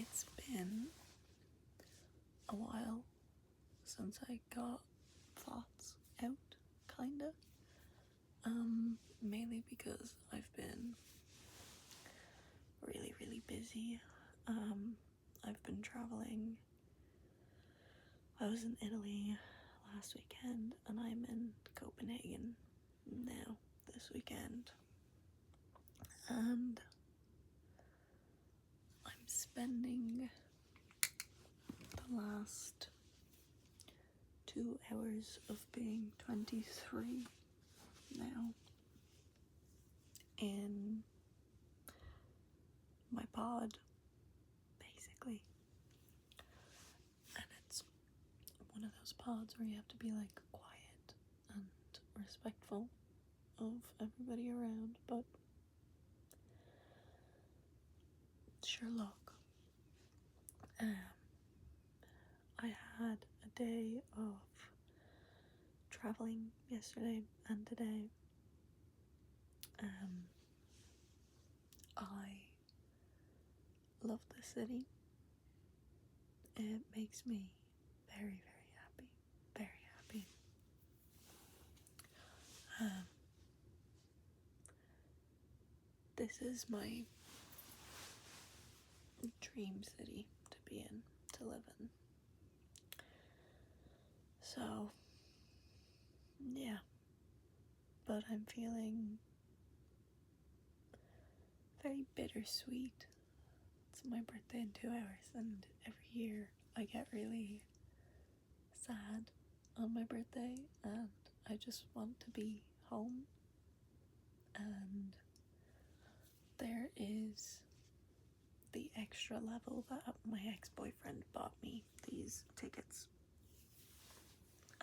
It's been a while since I got thoughts out, kinda. Mainly because I've been really, really busy. I've been traveling. I was in Italy last weekend, and I'm in Copenhagen now this weekend. And I'm spending the last 2 hours of being 23 now in my pod, basically. And it's one of those pods where you have to be like quiet and respectful of everybody around, but Sherlock. I had a day of traveling yesterday and today. I love the city. It makes me very, very happy. Very happy. This is my dream city to be in, to live in. So, yeah. But I'm feeling very bittersweet. It's my birthday in 2 hours, and every year I get really sad on my birthday, and I just want to be home. And there is the extra level that my ex-boyfriend bought me these tickets,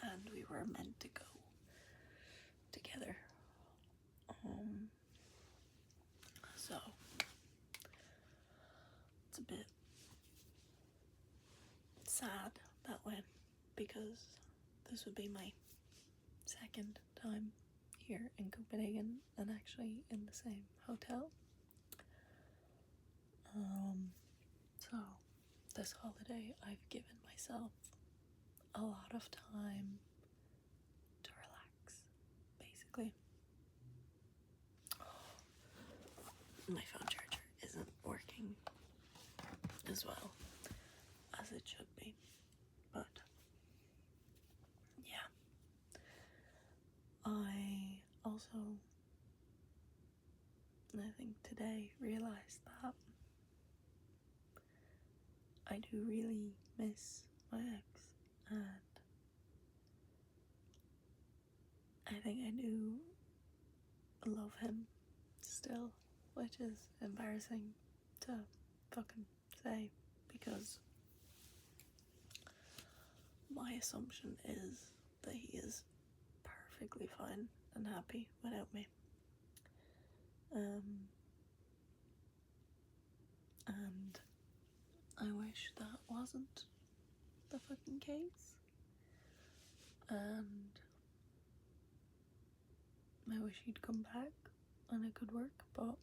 and we were meant to go together. So it's a bit sad that way, because this would be my second time here in Copenhagen, and actually in the same hotel. So this holiday I've given myself a lot of time to relax, basically. My phone charger isn't working as well as it should be, but yeah. I also, I think today, realized that I do really miss my ex, and I think I do love him still, which is embarrassing to fucking say, because my assumption is that he is perfectly fine and happy without me. And I wish that wasn't the fucking case. And I wish he'd come back and it could work, but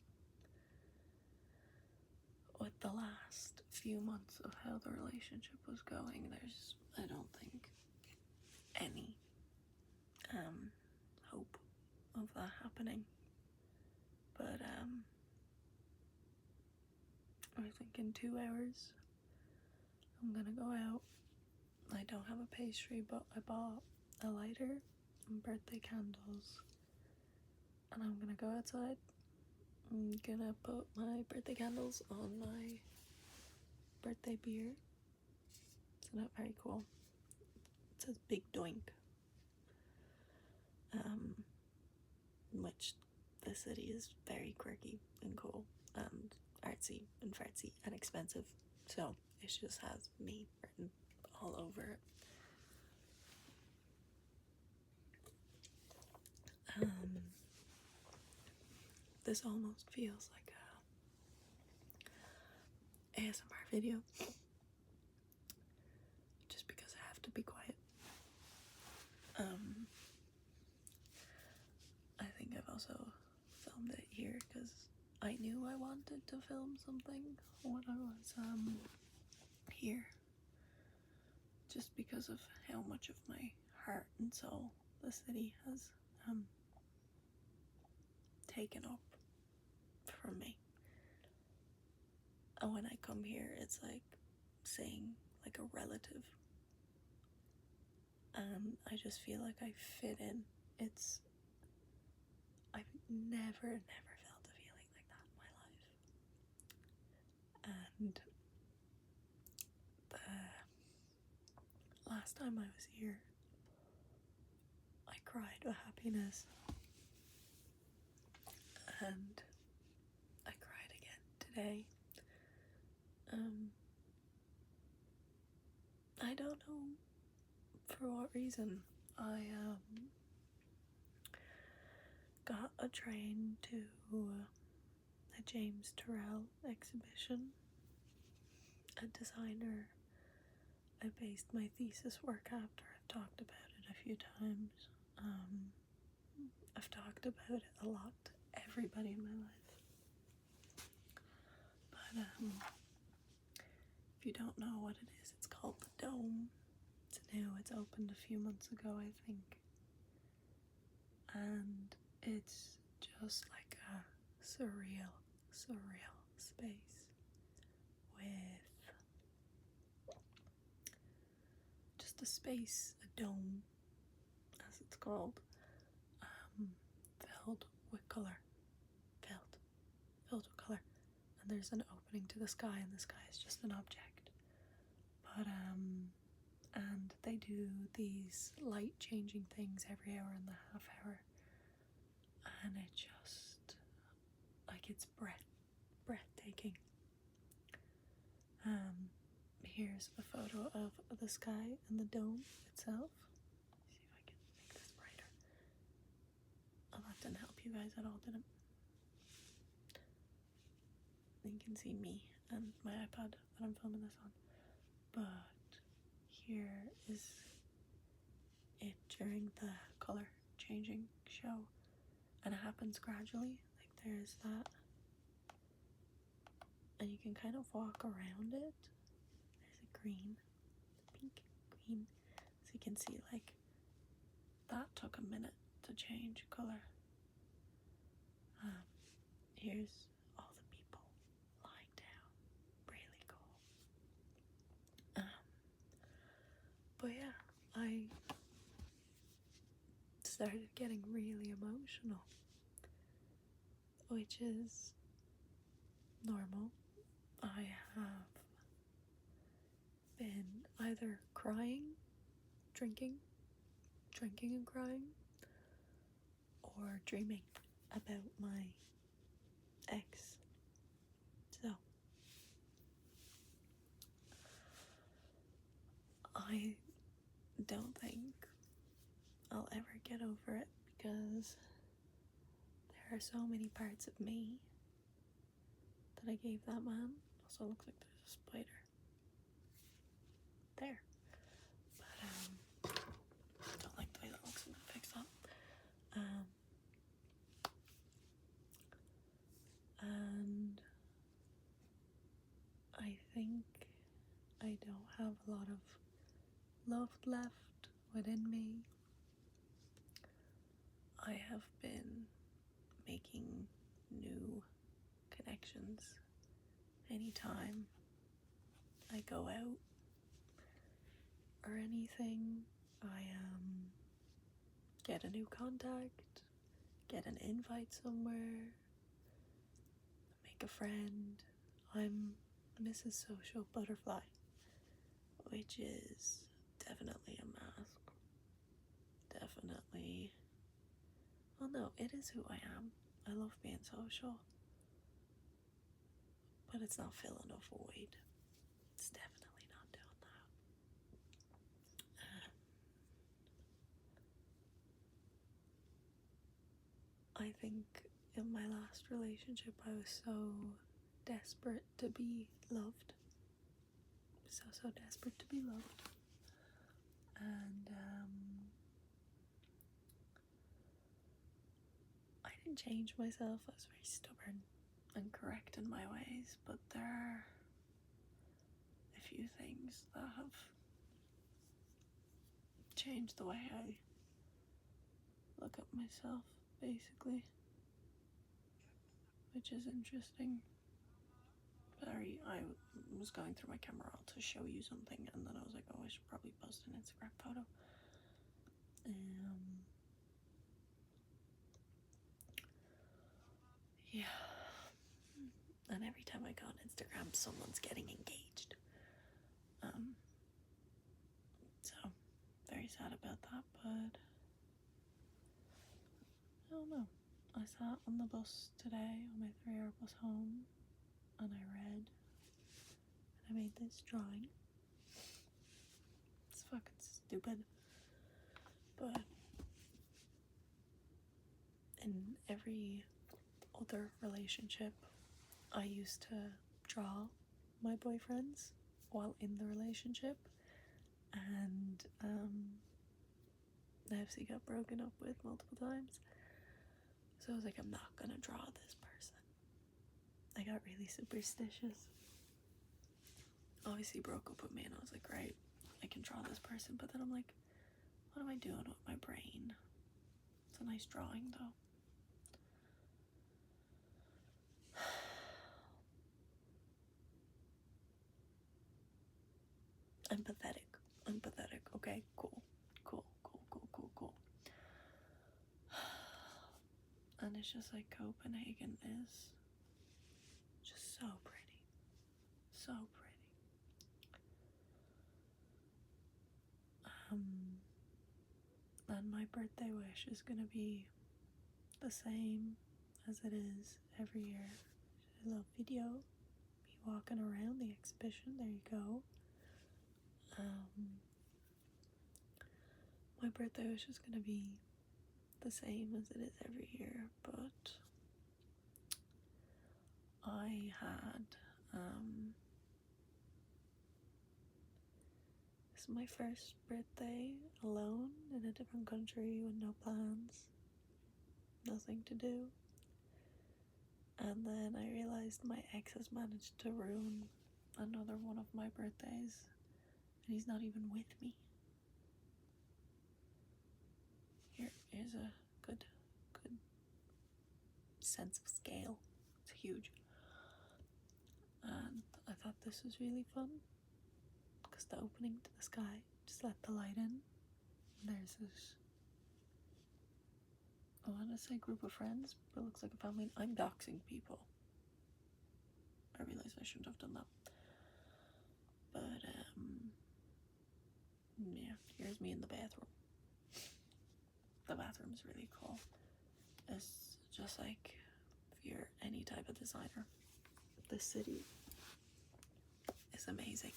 with the last few months of how the relationship was going, there's, I don't think, any hope of that happening. But I think in 2 hours I'm gonna go out. I don't have a pastry, but I bought a lighter and birthday candles, and I'm gonna go outside. I'm gonna put my birthday candles on my birthday beer. Isn't that very cool? It says Big Doink, which the city is very quirky and cool and artsy and fartsy and expensive, so it just has me written all over it. This almost feels like a ASMR video, just because I have to be quiet. I think I've also filmed it here because I I knew I wanted to film something when I was here, just because of how much of my heart and soul the city has taken up from me. And when I come here, it's like seeing like a relative, and I just feel like I fit in. I've never felt a feeling like that in my life. And the last time I was here, I cried with happiness, and I cried again today. I don't know for what reason. I got a train to the James Turrell exhibition, a designer I based my thesis work after. I've talked about it a few times. I've talked about it a lot to everybody in my life. But if you don't know what it is, it's called the Dome. It's new. It's opened a few months ago, I think. And it's just like a surreal space with just a space, a dome, as it's called, filled with color. Filled with color. And there's an opening to the sky, and the sky is just an object. But and they do these light changing things every hour and a half hour, and it just, like, it's breathtaking. Here's a photo of the sky and the dome itself. See if I can make this brighter. Oh, that didn't help you guys at all, did it? You can see me and my iPad that I'm filming this on. But here is it during the color changing show, and it happens gradually. Like, there's that, and you can kind of walk around it. There's a green, pink, green, so you can see, like, that took a minute to change color. Here's all the people lying down. Really cool. But yeah, I started getting really emotional, which is normal. I have been either crying, drinking and crying, or dreaming about my ex. So I don't think I'll ever get over it, because there are so many parts of me that I gave that man. Also looks like there's a spider there. But I don't like the way that looks. I'm gonna fix that. And I think I don't have a lot of love left within me. I have been making new connections anytime I go out or anything. I get a new contact, get an invite somewhere, make a friend. I'm Mrs. Social Butterfly, which is definitely a mask. Definitely. Well, no, it is who I am. I love being social, but it's not filling a void. It's definitely not doing that. I think in my last relationship, I was so desperate to be loved. So desperate to be loved. And I didn't change myself. I was very stubborn. and correct in my ways, but there are a few things that have changed the way I look at myself, basically, which is interesting. I was going through my camera roll to show you something, and then I was like, oh, I should probably post an Instagram photo. Yeah. And every time I go on Instagram, someone's getting engaged. So, very sad about that, but I don't know. I sat on the bus today, on my 3-hour bus home, and I read, and I made this drawing. It's fucking stupid, but in every other relationship, I used to draw my boyfriends while in the relationship, and I obviously got broken up with multiple times, so I was like, I'm not gonna draw this person. I got really superstitious. Obviously broke up with me, and I was like, right, I can draw this person, but then I'm like, what am I doing with my brain? It's a nice drawing though. I'm pathetic. Okay, cool. And it's just like Copenhagen is just so pretty. So pretty. And my birthday wish is gonna be the same as it is every year. A little video, me walking around the exhibition, there you go. My birthday wish is gonna be the same as it is every year, but I had this is my first birthday alone in a different country with no plans, nothing to do, and then I realized my ex has managed to ruin another one of my birthdays, and he's not even with me. Here's a good sense of scale. It's huge. And I thought this was really fun because the opening to the sky, just let the light in. There's this, I want to say group of friends, but it looks like a family. I'm doxing people. I realize I shouldn't have done that. But yeah, here's me in the bathroom. The bathroom's really cool. It's just like if you're any type of designer, this city is amazing.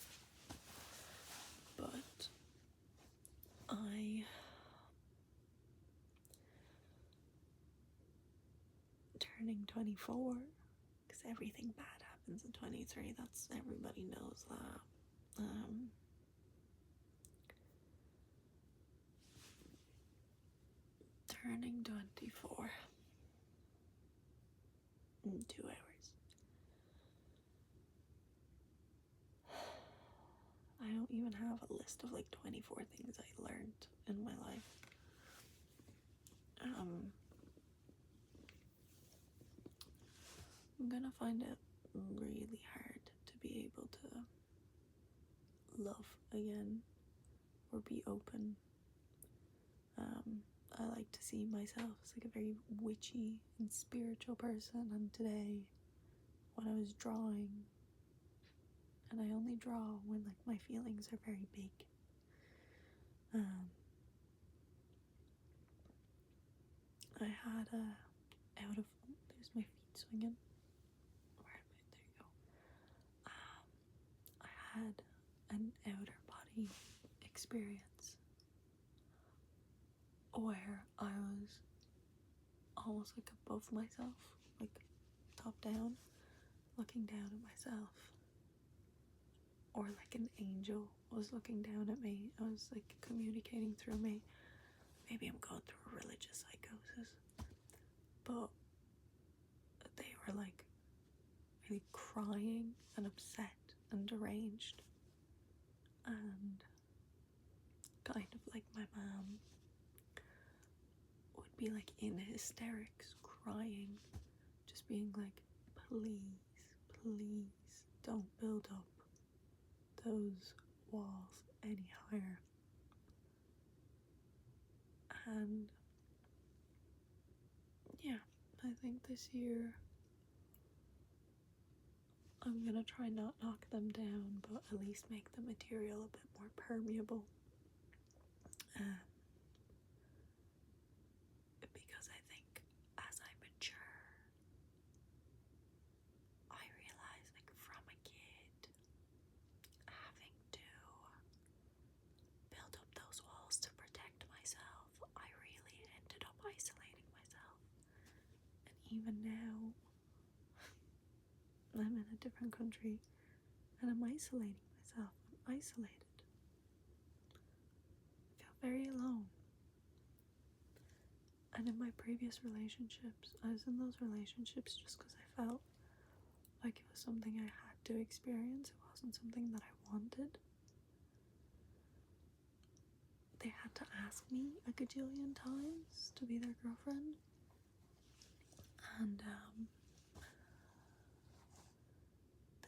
But I turning 24, because everything bad happens in 23, that's, everybody knows that. Turning 24 in 2 hours. I don't even have a list of like 24 things I learned in my life. I'm gonna find it really hard to be able to love again or be open. I like to see myself as like a very witchy and spiritual person, and today when I was drawing, and I only draw when like my feelings are very big, I had there's my feet swinging. Where am I? There you go. I had an outer body experience where I was almost like above myself, like top down, looking down at myself, or like an angel was looking down at me. I was like communicating through me. Maybe I'm going through a religious psychosis, but they were like crying and upset and deranged, and kind of like my mom would be like in hysterics, crying, just being like, please don't build up those walls any higher. And yeah, I think this year I'm gonna try not knock them down, but at least make the material a bit more permeable. Because I think as I mature, I realize, like, from a kid, having to build up those walls to protect myself, I really ended up isolating myself. And even now, I'm in a different country and I'm isolating myself. I'm isolated. I feel very alone. And in my previous relationships, I was in those relationships just because I felt like it was something I had to experience. It wasn't something that I wanted. They had to ask me a gajillion times to be their girlfriend. And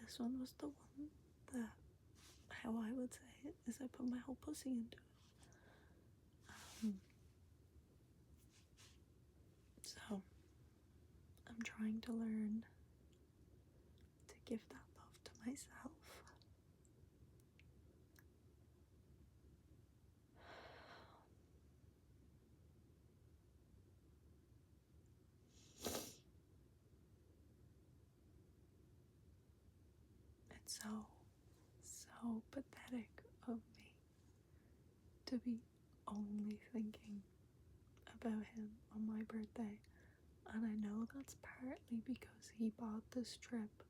this one was the one that, how I would say it, is I put my whole pussy into it. So I'm trying to learn to give that love to myself. It's so pathetic of me to be only thinking about him on my birthday. And I know that's partly because he bought this trip,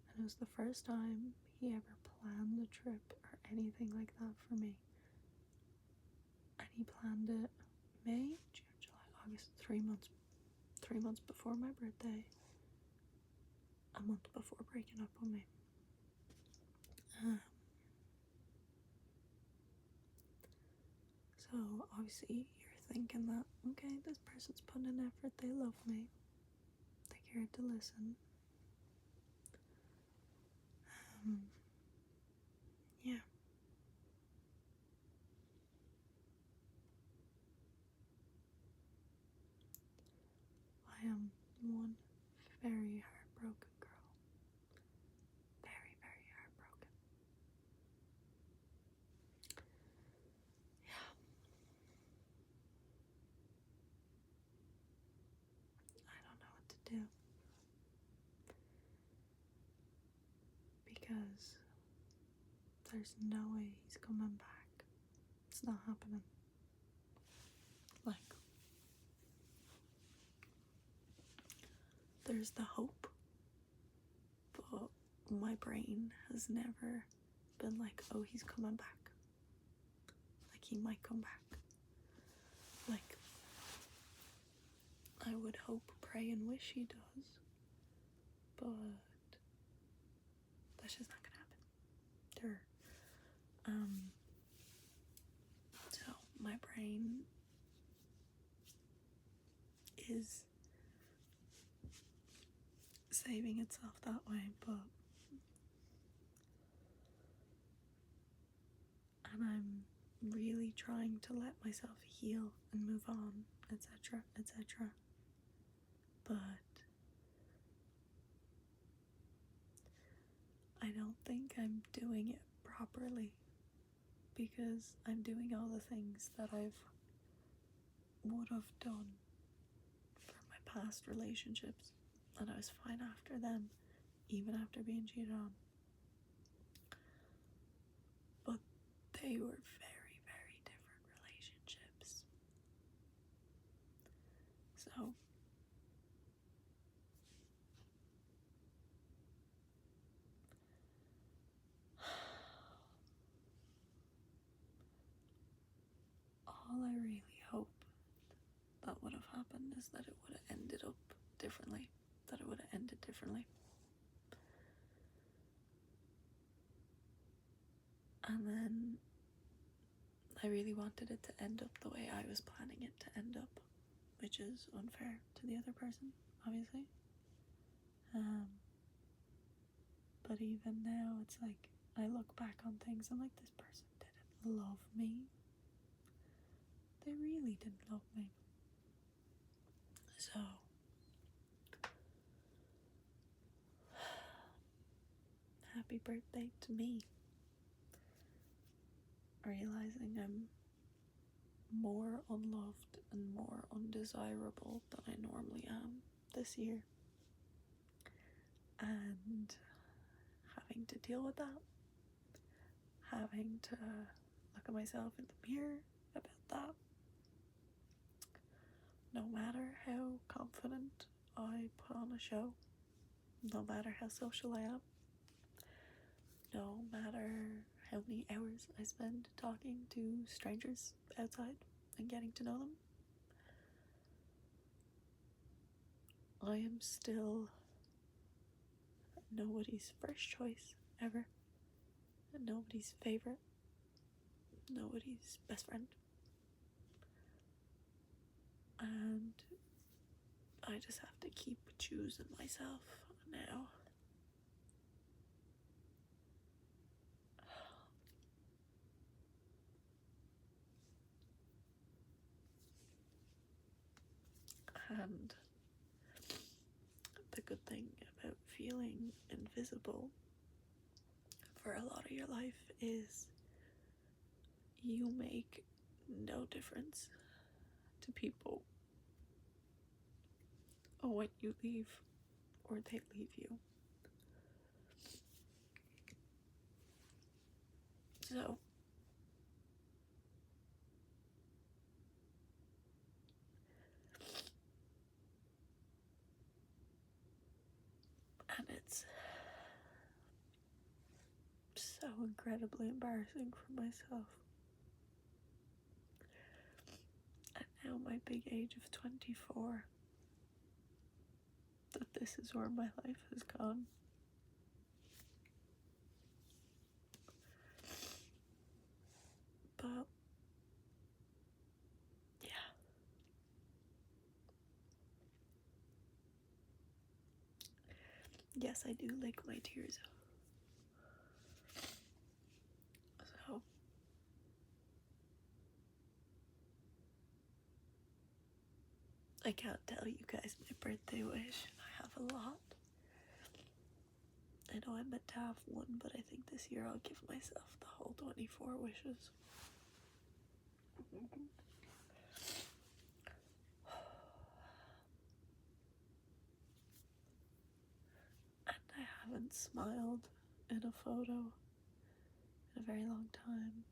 and it was the first time he ever planned a trip or anything like that for me. And he planned it May, June, July, August, 3 months. 3 months before my birthday, a month before breaking up with me. So obviously you're thinking that, okay, this person's putting in effort, they love me, they cared to listen. Yeah. I am one very heartbroken girl. Very, very heartbroken. Yeah. I don't know what to do. Because there's no way he's coming back. It's not happening. Like, there's the hope, but my brain has never been like, oh, he's coming back. Like, he might come back. Like, I would hope, pray, and wish he does, but that's just not gonna happen. So my brain is saving itself that way, and I'm really trying to let myself heal and move on, etc., etc. But I don't think I'm doing it properly, because I'm doing all the things that I would have done for my past relationships, and I was fine after them, even after being cheated on. But they were very, very different relationships. So all I really hope that would have happened is that it would have ended up differently, that it would have ended differently. I really wanted it to end up the way I was planning it to end up, which is unfair to the other person, obviously. But even now, it's like, I look back on things, I'm like, this person didn't love me. They really didn't love me. So, happy birthday to me. Realizing I'm more unloved and more undesirable than I normally am this year. And having to deal with that. Having to look at myself in the mirror about that. No matter how confident I put on a show, no matter how social I am, no matter how many hours I spend talking to strangers outside and getting to know them, I am still nobody's first choice ever, and nobody's favorite, nobody's best friend. And I just have to keep choosing myself now. And the good thing about feeling invisible for a lot of your life is you make no difference to people when you leave or they leave you. So, and it's so incredibly embarrassing for myself. At now my big age of 24, that this is where my life has gone. But yeah. Yes, I do lick my tears. So I can't tell you guys my birthday wish. I have a lot. I know I'm meant to have one, but I think this year I'll give myself the whole 24 wishes. And I haven't smiled in a photo in a very long time.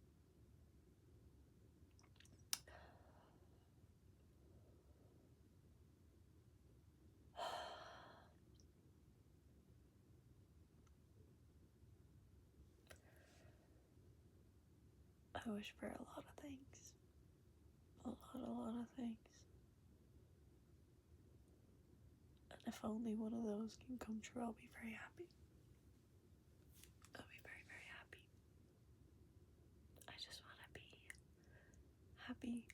I wish for a lot of things. A lot of things. And if only one of those can come true, I'll be very happy. I'll be very, very happy. I just want to be happy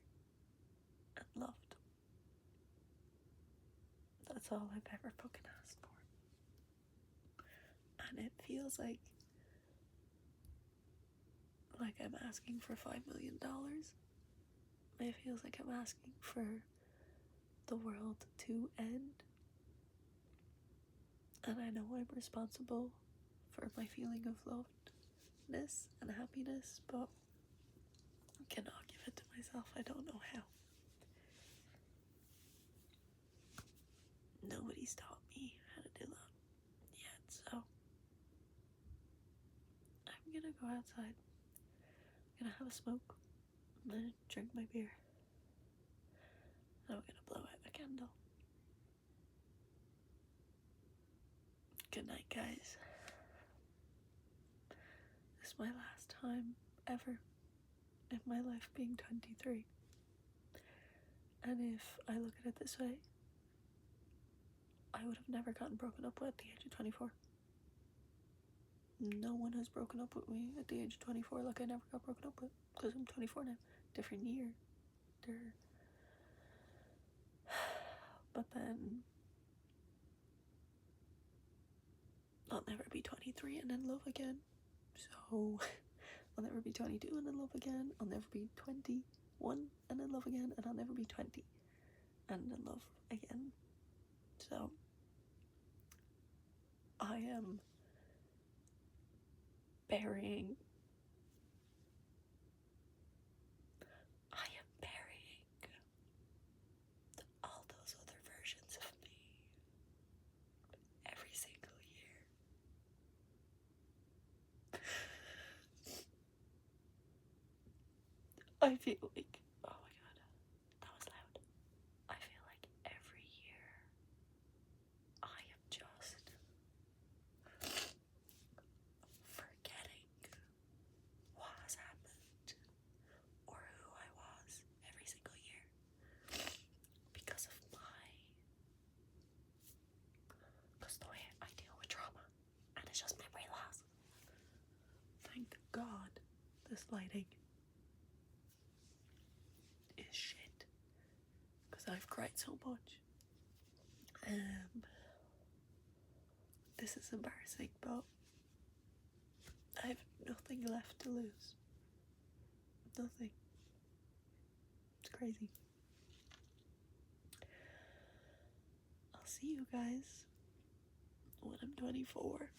and loved. That's all I've ever fucking asked for. And it feels like I'm asking for $5 million. It feels like I'm asking for the world to end. And I know I'm responsible for my feeling of lovedness and happiness, but I cannot give it to myself. I don't know how. Nobody's taught me how to do that yet, so I'm gonna go outside. I'm gonna have a smoke. I'm gonna drink my beer. And I'm gonna blow out a candle. Good night, guys. This is my last time ever in my life being 23. And if I look at it this way, I would have never gotten broken up with at the age of 24. No one has broken up with me at the age of 24 like I never got broken up with, because I'm 24 now. Different year. But then I'll never be 23 and in love again. So I'll never be 22 and in love again. I'll never be 21 and in love again. And I'll never be 20 and in love again. So I am burying all those other versions of me every single year. I feel like, oh my god, that was loud. I feel like every year I am just forgetting what has happened or who I was every single year because of the way I deal with trauma, and it's just memory loss. Thank God this lighting is shit, because I've cried so much. This is embarrassing, but I have nothing left to lose. Nothing. It's crazy. I'll see you guys when I'm 24.